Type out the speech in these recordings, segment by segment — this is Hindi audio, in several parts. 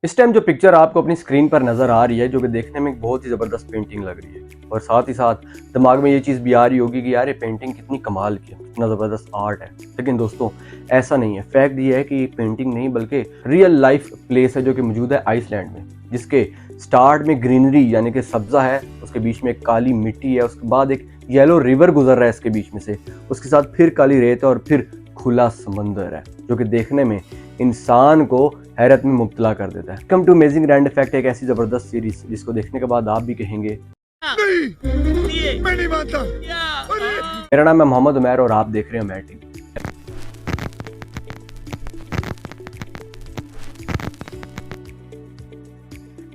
इस टाइम जो पिक्चर आपको अपनी स्क्रीन पर नज़र आ रही है, जो कि देखने में बहुत ही ज़बरदस्त पेंटिंग लग रही है, और साथ ही साथ दिमाग में ये चीज़ भी आ रही होगी कि यार ये पेंटिंग कितनी कमाल की है, कितना ज़बरदस्त आर्ट है। लेकिन दोस्तों ऐसा नहीं है। फैक्ट ये है कि ये पेंटिंग नहीं बल्कि रियल लाइफ प्लेस है जो कि मौजूद है आइसलैंड में, जिसके स्टार्ट में ग्रीनरी यानी कि सब्जा है, उसके बीच में एक काली मिट्टी है, उसके बाद एक येलो रिवर गुजर रहा है इसके बीच में से, उसके साथ फिर काली रेत है और फिर खुला समंदर है, जो कि देखने में इंसान को हैरत में मुब्तला कर देता है। Come to amazing random fact एक ऐसी जबरदस्त सीरीज जिसको देखने के बाद आप भी कहेंगे नहीं, मैं नहीं मानता। मेरा नाम है मोहम्मद उमैर और आप देख रहे हैं मैटिंग।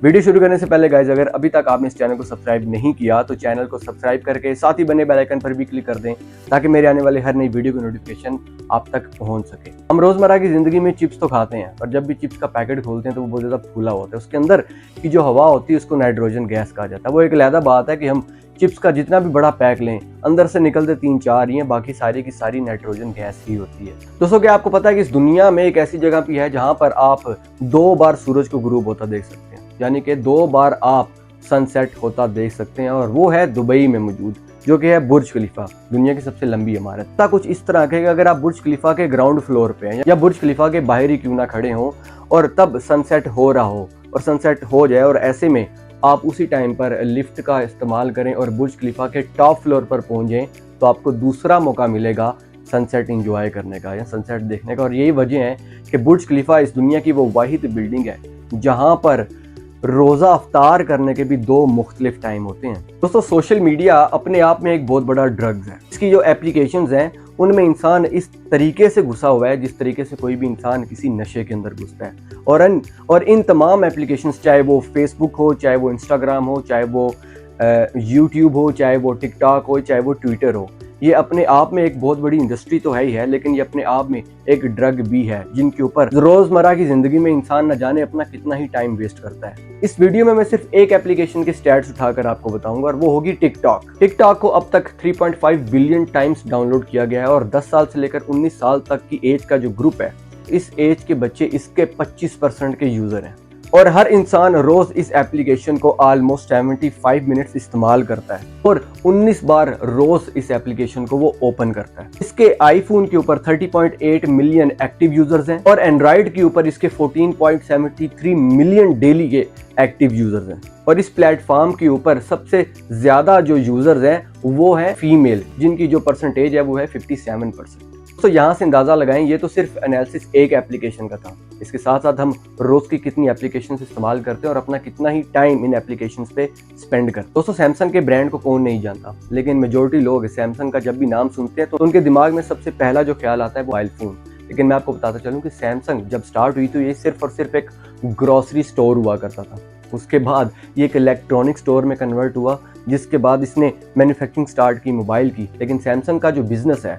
वीडियो शुरू करने से पहले गाइज, अगर अभी तक आपने इस चैनल को सब्सक्राइब नहीं किया तो चैनल को सब्सक्राइब करके साथ ही बने बेल आइकन पर भी क्लिक कर दें ताकि मेरे आने वाले हर नई वीडियो की नोटिफिकेशन आप तक पहुंच सके। हम रोजमर्रा की जिंदगी में चिप्स तो खाते हैं, और जब भी चिप्स का पैकेट खोलते हैं तो वो बहुत ज्यादा फूला होता है। उसके अंदर की जो हवा होती है उसको नाइट्रोजन गैस कहा जाता है। वो एक अलग बात है कि हम चिप्स का जितना भी बड़ा पैक लें, अंदर से निकलते 3-4 ही हैं, बाकी सारी की सारी नाइट्रोजन गैस ही होती है। दोस्तों क्या आपको पता है कि इस दुनिया में एक ऐसी जगह भी है जहां पर आप 2 बार सूरज को गुरूब होता देख सकते हैं, यानी कि 2 बार आप सनसेट होता देख सकते हैं, और वो है दुबई में मौजूद, जो कि है बुर्ज खलीफा, दुनिया की सबसे लंबी इमारत। कुछ इस तरह के अगर आप बुर्ज खलीफा के ग्राउंड फ्लोर पे हैं या बुर्ज खलीफा के बाहर ही क्यों ना खड़े हों और तब सनसेट हो रहा हो और सनसेट हो जाए, और ऐसे में आप उसी टाइम पर लिफ्ट का इस्तेमाल करें और बुर्ज खलीफा के टॉप फ्लोर पर पहुंच जाएं, तो आपको दूसरा मौका मिलेगा सनसेट इंजॉय करने का या सनसेट देखने का। और यही वजह है कि बुर्ज खलीफा इस दुनिया की वो वाहिद बिल्डिंग है जहां पर रोजा अफ्तार करने के भी 2 मुख्तलिफ टाइम होते हैं। दोस्तों सोशल मीडिया अपने आप में एक बहुत बड़ा ड्रग्स है। इसकी जो एप्लीकेशंस हैं उनमें इंसान इस तरीके से घुसा हुआ है जिस तरीके से कोई भी इंसान किसी नशे के अंदर घुसता है। और इन तमाम एप्लीकेशंस, चाहे वो फेसबुक हो, चाहे वो इंस्टाग्राम हो, चाहे वो यूट्यूब हो, चाहे वो टिकटॉक हो, चाहे वो ट्विटर हो, ये अपने आप में एक बहुत बड़ी इंडस्ट्री तो है ही है, लेकिन ये अपने आप में एक ड्रग भी है जिनके ऊपर रोजमर्रा की जिंदगी में इंसान न जाने अपना कितना ही टाइम वेस्ट करता है। इस वीडियो में मैं सिर्फ एक एप्लीकेशन के स्टैट्स उठाकर आपको बताऊंगा, और वो होगी टिकटॉक। टिकटॉक को अब तक 3.5 बिलियन टाइम्स डाउनलोड किया गया है, और 10 साल से लेकर 19 साल तक की एज का जो ग्रुप है, इस एज के बच्चे इसके 25% के यूजर हैं। और हर इंसान रोज इस एप्लीकेशन को ऑलमोस्ट 75 मिनट्स इस्तेमाल करता है, और 19 बार रोज इस एप्लीकेशन को वो ओपन करता है। इसके आईफोन के ऊपर 30.8 मिलियन एक्टिव यूजर्स हैं, और एंड्रॉइड के ऊपर इसके 14.73 मिलियन डेली के एक्टिव यूजर्स हैं। और इस प्लेटफॉर्म के ऊपर सबसे ज्यादा जो यूजर्स हैं वो है फीमेल, जिनकी जो परसेंटेज है वो है 57%। तो यहाँ से अंदाजा लगाएं, ये तो सिर्फ एनालिसिस एक एप्लीकेशन का था। इसके साथ साथ हम रोज की कितनी एप्लीकेशंस इस्तेमाल करते हैं और अपना कितना ही टाइम इन एप्लीकेशंस पे स्पेंड करते हैं। दोस्तों सैमसंग के ब्रांड को कौन नहीं जानता, लेकिन मेजोरिटी लोग सैमसंग का जब भी नाम सुनते हैं तो उनके दिमाग में सबसे पहला जो ख्याल आता है वो मोबाइल फोन। लेकिन मैं आपको बताता चलूँ कि सैमसंग जब स्टार्ट हुई तो ये सिर्फ और सिर्फ एक ग्रोसरी स्टोर हुआ करता था। उसके बाद ये एक इलेक्ट्रॉनिक स्टोर में कन्वर्ट हुआ, जिसके बाद इसने मैन्युफैक्चरिंग स्टार्ट की मोबाइल की। लेकिन सैमसंग का जो बिजनेस है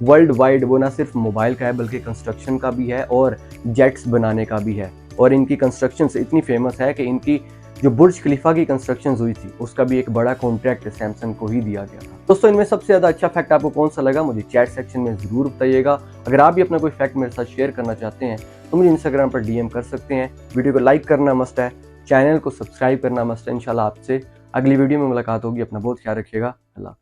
वर्ल्ड वाइड, वो ना सिर्फ मोबाइल का है बल्कि कंस्ट्रक्शन का भी है और जेट्स बनाने का भी है। और इनकी कंस्ट्रक्शन इतनी फेमस है कि इनकी जो बुर्ज खलीफा की कंस्ट्रक्शन हुई थी उसका भी एक बड़ा कॉन्ट्रैक्ट सैमसंग को ही दिया गया था। दोस्तों इनमें सबसे ज़्यादा अच्छा फैक्ट आपको कौन सा लगा, मुझे चैट सेक्शन में ज़रूर बताइएगा। अगर आप भी अपना कोई फैक्ट मेरे साथ शेयर करना चाहते हैं तो मुझे इंस्टाग्राम पर DM कर सकते हैं। वीडियो को लाइक करना मस्ट है, चैनल को सब्सक्राइब करना मस्ट है। इंशाल्लाह आपसे अगली वीडियो में मुलाकात होगी। अपना बहुत ख्याल रखिएगा। अल्लाह।